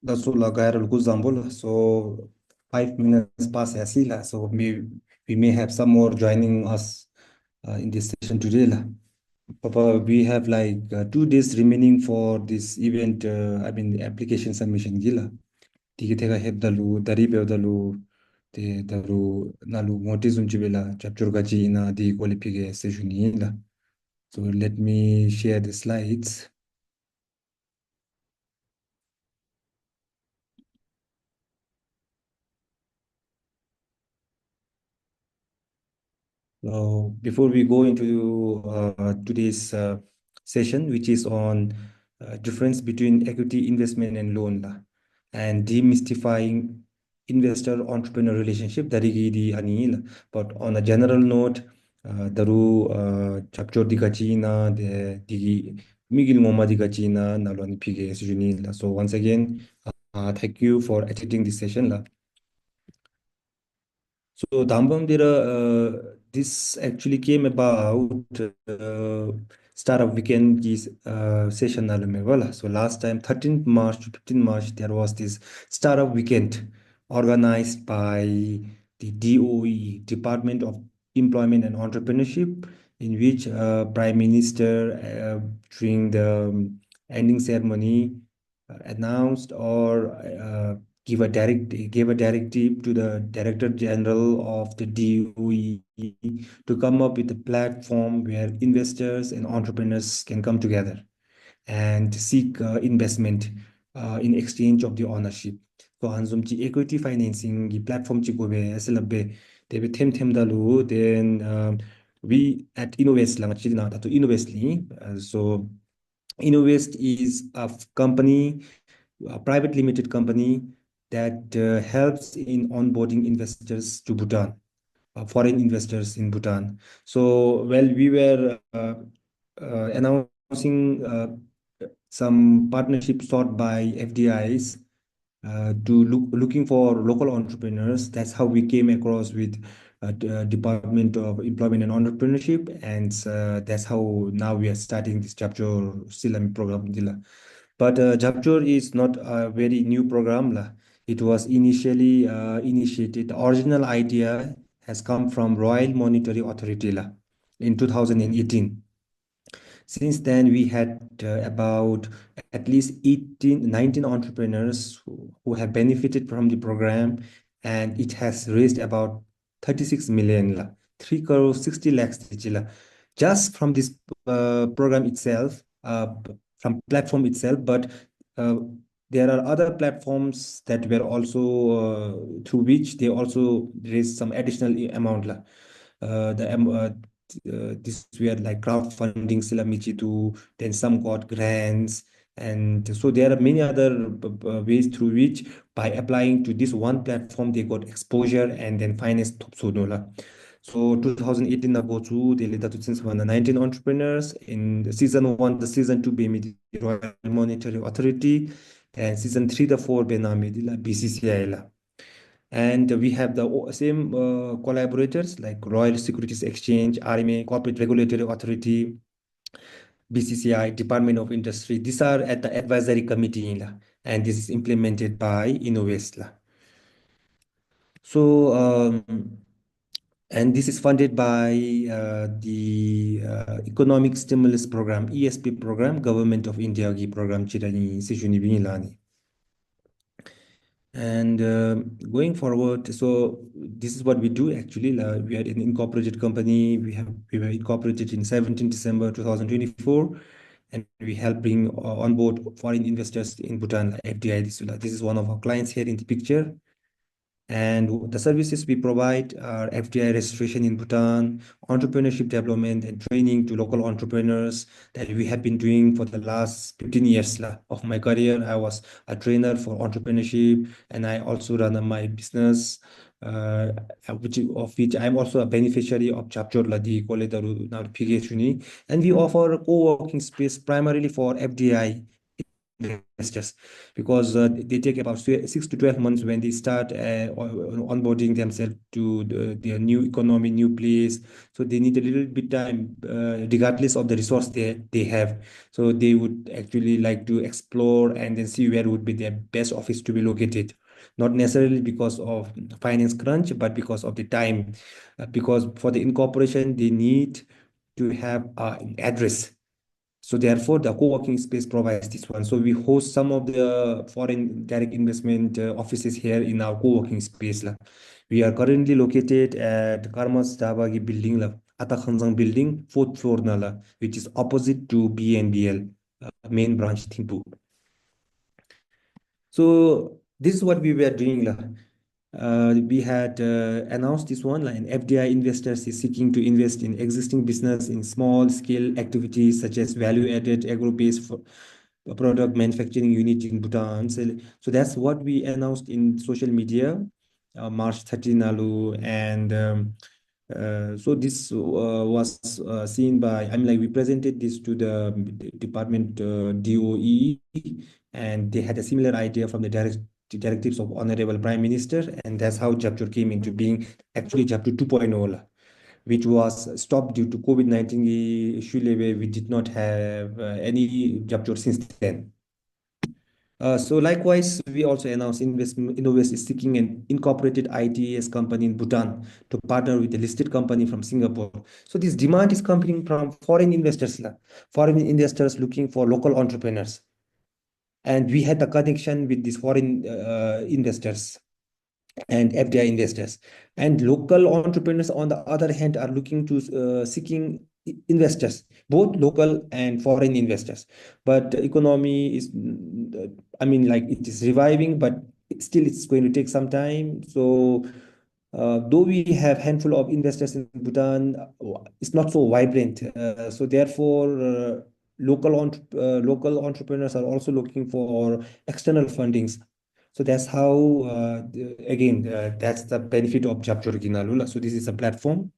That's all लगाएर Zambul. So 5 minutes past Asila. So we may have some more joining us in this session today lah. Papa, we have like 2 days remaining for this event. I mean, the application submission gila. Tiki teka heb dalu, dari beo dalu, te dalu nalu notice unchi bela chapter gaji na di qualify session la. So let me share the slides. So before we go into today's session, which is on difference between equity investment and loan la, and demystifying investor-entrepreneur relationship, dari di ani la. But on a general note, daru chapter di kachina de di migil ngoma di kachina naloni pige sujuni la. So once again, thank you for attending this session la. So this actually came about startup weekend is session nalume wala. So last time 13th March to 15th March there was this startup weekend organized by the DOE Department of Employment and Entrepreneurship, in which Prime Minister during the ending ceremony announced or gave a directive to the Director General of the DOE to come up with a platform where investors and entrepreneurs can come together and seek investment in exchange of the ownership. So hanzum chi equity financing the platform chi gobe asilabbe debe them dalu then we at Innovest lang actually na to Innovest li. So Innovest is a company, a private limited company that helps in onboarding investors to Bhutan, foreign investors in Bhutan. So, well, we were announcing some partnership sought by FDIs to looking for local entrepreneurs. That's how we came across with Department of Employment and Entrepreneurship, and that's how now we are starting this Jabchor Silami program. But Jabchor is not a very new program lah. It was initially initiated. The original idea has come from Royal Monetary Authority lah in 2018. Since then, we had about at least 18, 19 entrepreneurs who have benefited from the program, and it has raised about 36 million, la, 3 crore 60 lakhs, just from this program itself, from platform itself. But uh, there are other platforms that were also through which they also raised some additional amount. La. This were like crowdfunding Silamichi too, then some got grants. And so there are many other ways through which by applying to this one platform, they got exposure and then finance top sonola. So 2018 na go to they led to since 19 entrepreneurs in the season 1, the season 2 be the Royal Monetary Authority, and season 3 the 4 be na la BCCI la. And we have the same collaborators like Royal Securities Exchange, RMA, Corporate Regulatory Authority, BCCI, Department of Industry. These are at the advisory committee, and this is implemented by Innovest. So, and this is funded by the Economic Stimulus Program, ESP program, Government of India program, Chirani, Sijuni Binilani. And going forward, so this is what we do actually. We are an incorporated company. We were incorporated in 17 December 2024, and we help bring on board foreign investors in Bhutan, like FDI. This is one of our clients here in the picture. And the services we provide are FDI registration in Bhutan, entrepreneurship development and training to local entrepreneurs that we have been doing for the last 15 years of my career. I was a trainer for entrepreneurship, and I also run my business, of which I'm also a beneficiary of Jabchor Ladi Koledaru now PGHUNI. And we offer co-working space primarily for FDI investors, because they take about 6 to 12 months when they start onboarding themselves to their new economy, new place. So they need a little bit time, regardless of the resource they have. So they would actually like to explore and then see where would be their best office to be located. Not necessarily because of finance crunch, but because of the time. Because for the incorporation, they need to have an address. So therefore, the co-working space provides this one. So we host some of the foreign direct investment offices here in our co-working space lah. We are currently located at Karmas Dabagi building lah, Ata Khansang building, fourth floor nala, which is opposite to BNBL main branch Thimphu. So this is what we were doing lah. We had announced this one, like an FDI investors is seeking to invest in existing business in small scale activities such as value added agro-based product manufacturing unit in Bhutan. So that's what we announced in social media, March 13 alu, and so this was seen by, I mean, like we presented this to the department DOE, and they had a similar idea from the directives of Honorable Prime Minister, and that's how Jabchor came into being. Actually, Jabchor 2.0, which was stopped due to COVID-19 issue, where we did not have any Jabchor since then. So likewise, we also announced Innovest is seeking an incorporated ITS company in Bhutan to partner with a listed company from Singapore. So this demand is coming from foreign investors, foreign investors looking for local entrepreneurs. And we had a connection with these foreign investors and FDI investors. And local entrepreneurs, on the other hand, are looking to seeking investors, both local and foreign investors. But the economy is, I mean, like it is reviving, but still it's going to take some time. So though we have handful of investors in Bhutan, it's not so vibrant. So therefore, local entrepreneurs are also looking for external fundings. So that's how, again, that's the benefit of Jabchor Ginalula. So this is a platform.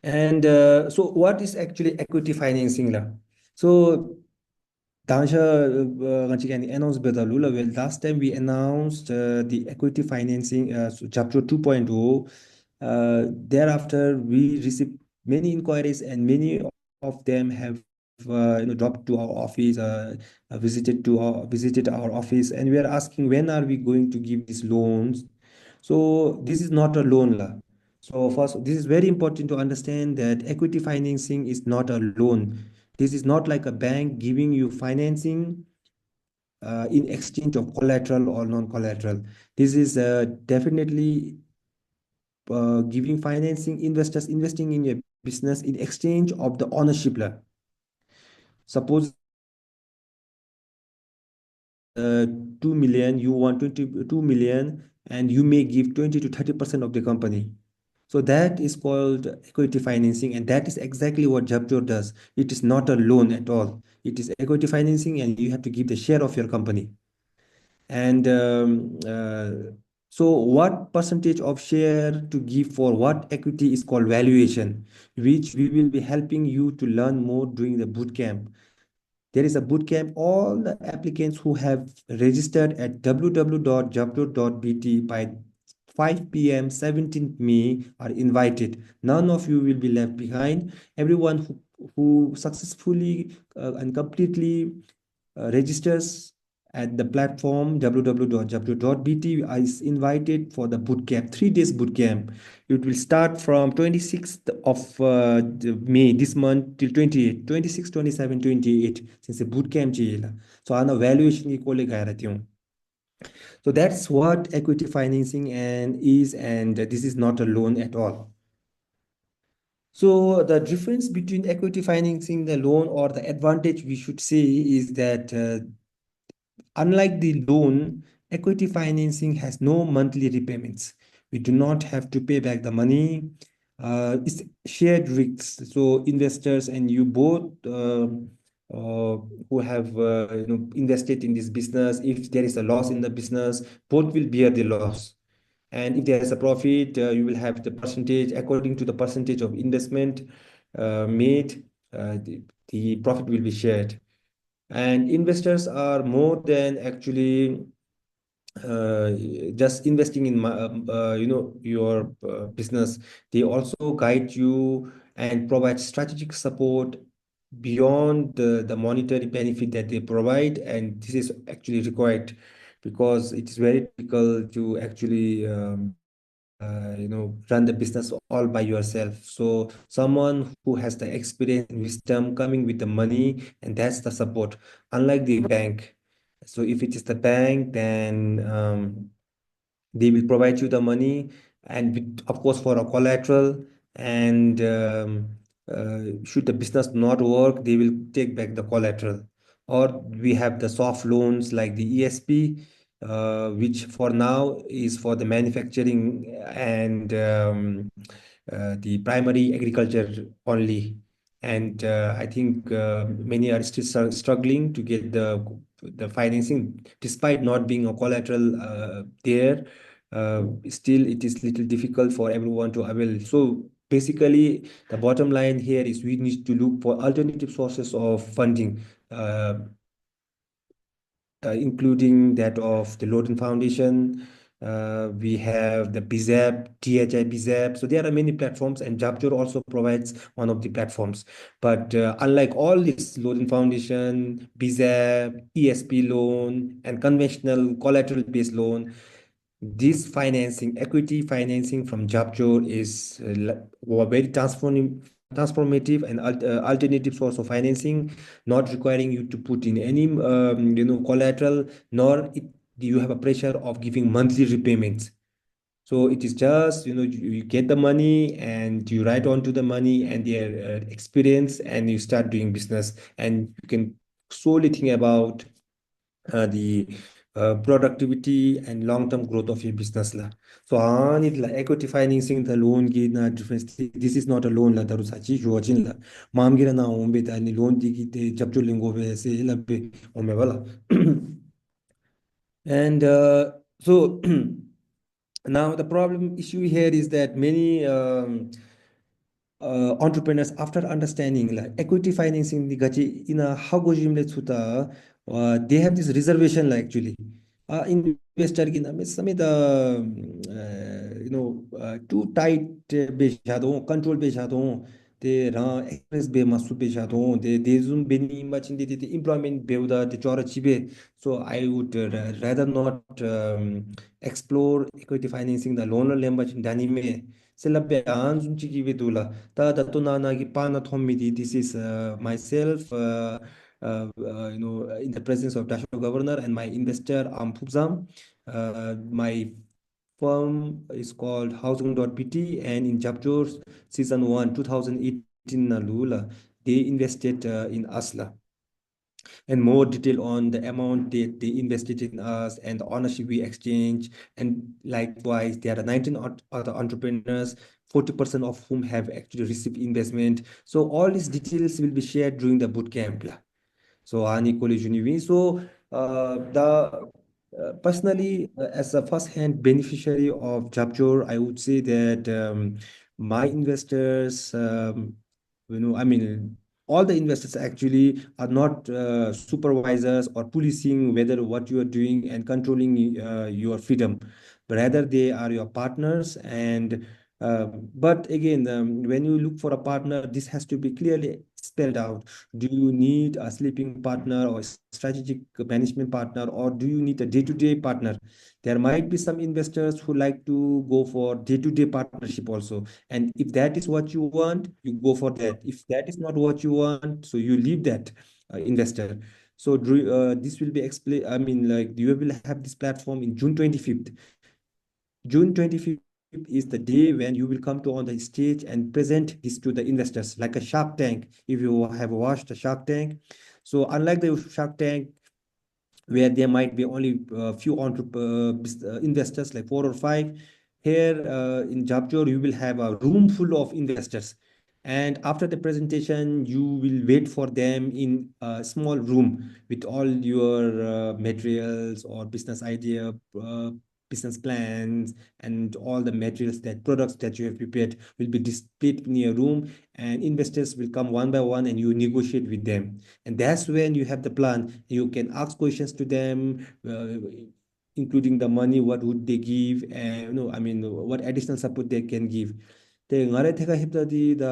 And so what is actually equity financing? So Dansha announced Bedalula. Well, last time we announced the equity financing, so Chapter 2.0. Thereafter, we received many inquiries, and many of them have dropped to our office, visited our office, and we are asking when are we going to give these loans. So this is not a loan la. So first, this is very important to understand that equity financing is not a loan. This is not like a bank giving you financing in exchange of collateral or non-collateral. This is definitely giving financing investors investing in your business in exchange of the ownership. Suppose 2 million, you want 22 million, and you may give 20 to 30% of the company. So that is called equity financing, and that is exactly what Jabchor does. It is not a loan at all. It is equity financing, and you have to give the share of your company. And so what percentage of share to give for what equity is called valuation, which we will be helping you to learn more during the boot camp. There is a boot camp. All the applicants who have registered at www.jabchor.bt by 5 p.m. 17th May are invited. None of you will be left behind. Everyone who successfully and completely registers at the platform www.jabchor.bt is invited for the boot camp, 3 days boot camp. It will start from 26th of May this month till 28, 26, 27, 28, since the boot camp chila. So an evaluation equally gairatyung. So that's what equity financing and this is not a loan at all. So the difference between equity financing, the loan, or the advantage we should say is that unlike the loan, equity financing has no monthly repayments. We do not have to pay back the money. It's shared risks. So investors and you both who have invested in this business, if there is a loss in the business, both will bear the loss. And if there is a profit, you will have the percentage according to the percentage of investment made. The profit will be shared. And investors are more than actually uh, just investing in your business. They also guide you and provide strategic support beyond the monetary benefit that they provide, and this is actually required because it is very difficult to actually run the business all by yourself. So someone who has the experience and wisdom coming with the money, and that's the support, unlike the bank. So if it is the bank, then they will provide you the money, and of course for a collateral. And should the business not work, they will take back the collateral. Or we have the soft loans like the ESP, which for now is for the manufacturing and the primary agriculture only. And I think many are still struggling to get the financing, despite not being a collateral there. Still, it is little difficult for everyone to avail. So basically, the bottom line here is we need to look for alternative sources of funding. Including that of the Loden Foundation. We have the BZAP, THI BZAP. So there are many platforms, and Jabchor also provides one of the platforms. But unlike all this, Loden Foundation, BZAP, ESP loan, and conventional collateral-based loan, this financing, equity financing from Jabchor is very transformative and alternative source of financing, not requiring you to put in any collateral, nor you have a pressure of giving monthly repayments. So it is just, you get the money and you write on to the money and their experience, and you start doing business, and you can solely think about the productivity and long-term growth of your business la. So on it la equity financing the loan gi na difference. This is not a loan la daru sachi jojin la mam gira na ombe ta ni loan di ki te chapcho lingo be se la be ome wala. And so now the problem issue here is that many entrepreneurs, after understanding like equity financing the gachi in a how they have this reservation like actually investor ki na some the too tight be jado control be jado they ra express be masu be jado they zoom be ni much in the employment be the chora chibe. So I would rather not explore equity financing the loan lembach in danime sila be an zunchi ki vedula ta da to na ki pa na thomidi. This is myself in the presence of national governor and my investor Ampubzam. My firm is called housing.pt, and in Jabjor's season 1 2018 na lula they invested in Asla, and more detail on the amount they invested in us and the ownership we exchange. And likewise, there are 19 other entrepreneurs, 40% of whom have actually received investment. So all these details will be shared during the boot camp. So Ani College Univi. So the personally, as a first-hand beneficiary of Jabjor, I would say that my investors, I mean, all the investors actually are not supervisors or policing whether what you are doing and controlling your freedom, but rather they are your partners. And but again, when you look for a partner, this has to be clearly spelled out. Do you need a sleeping partner or strategic management partner, or do you need a day-to-day partner? There might be some investors who like to go for day-to-day partnership also. And if that is what you want, you go for that. If that is not what you want, so you leave that investor. So this will be explained. I mean, like you will have this platform in June 25th. June 25th is the day when you will come to on the stage and present this to the investors like a Shark Tank. If you have watched the Shark Tank, so unlike the Shark Tank where there might be only a few investors like four or five, here in Jabjor you will have a room full of investors. And after the presentation, you will wait for them in a small room with all your materials or business idea, business plans, and all the materials, that products that you have prepared will be displayed in your room, and investors will come one by one and you negotiate with them. And that's when you have the plan. You can ask questions to them, including the money, what would they give, and I mean, what additional support they can give. The ngare theka hiptadi the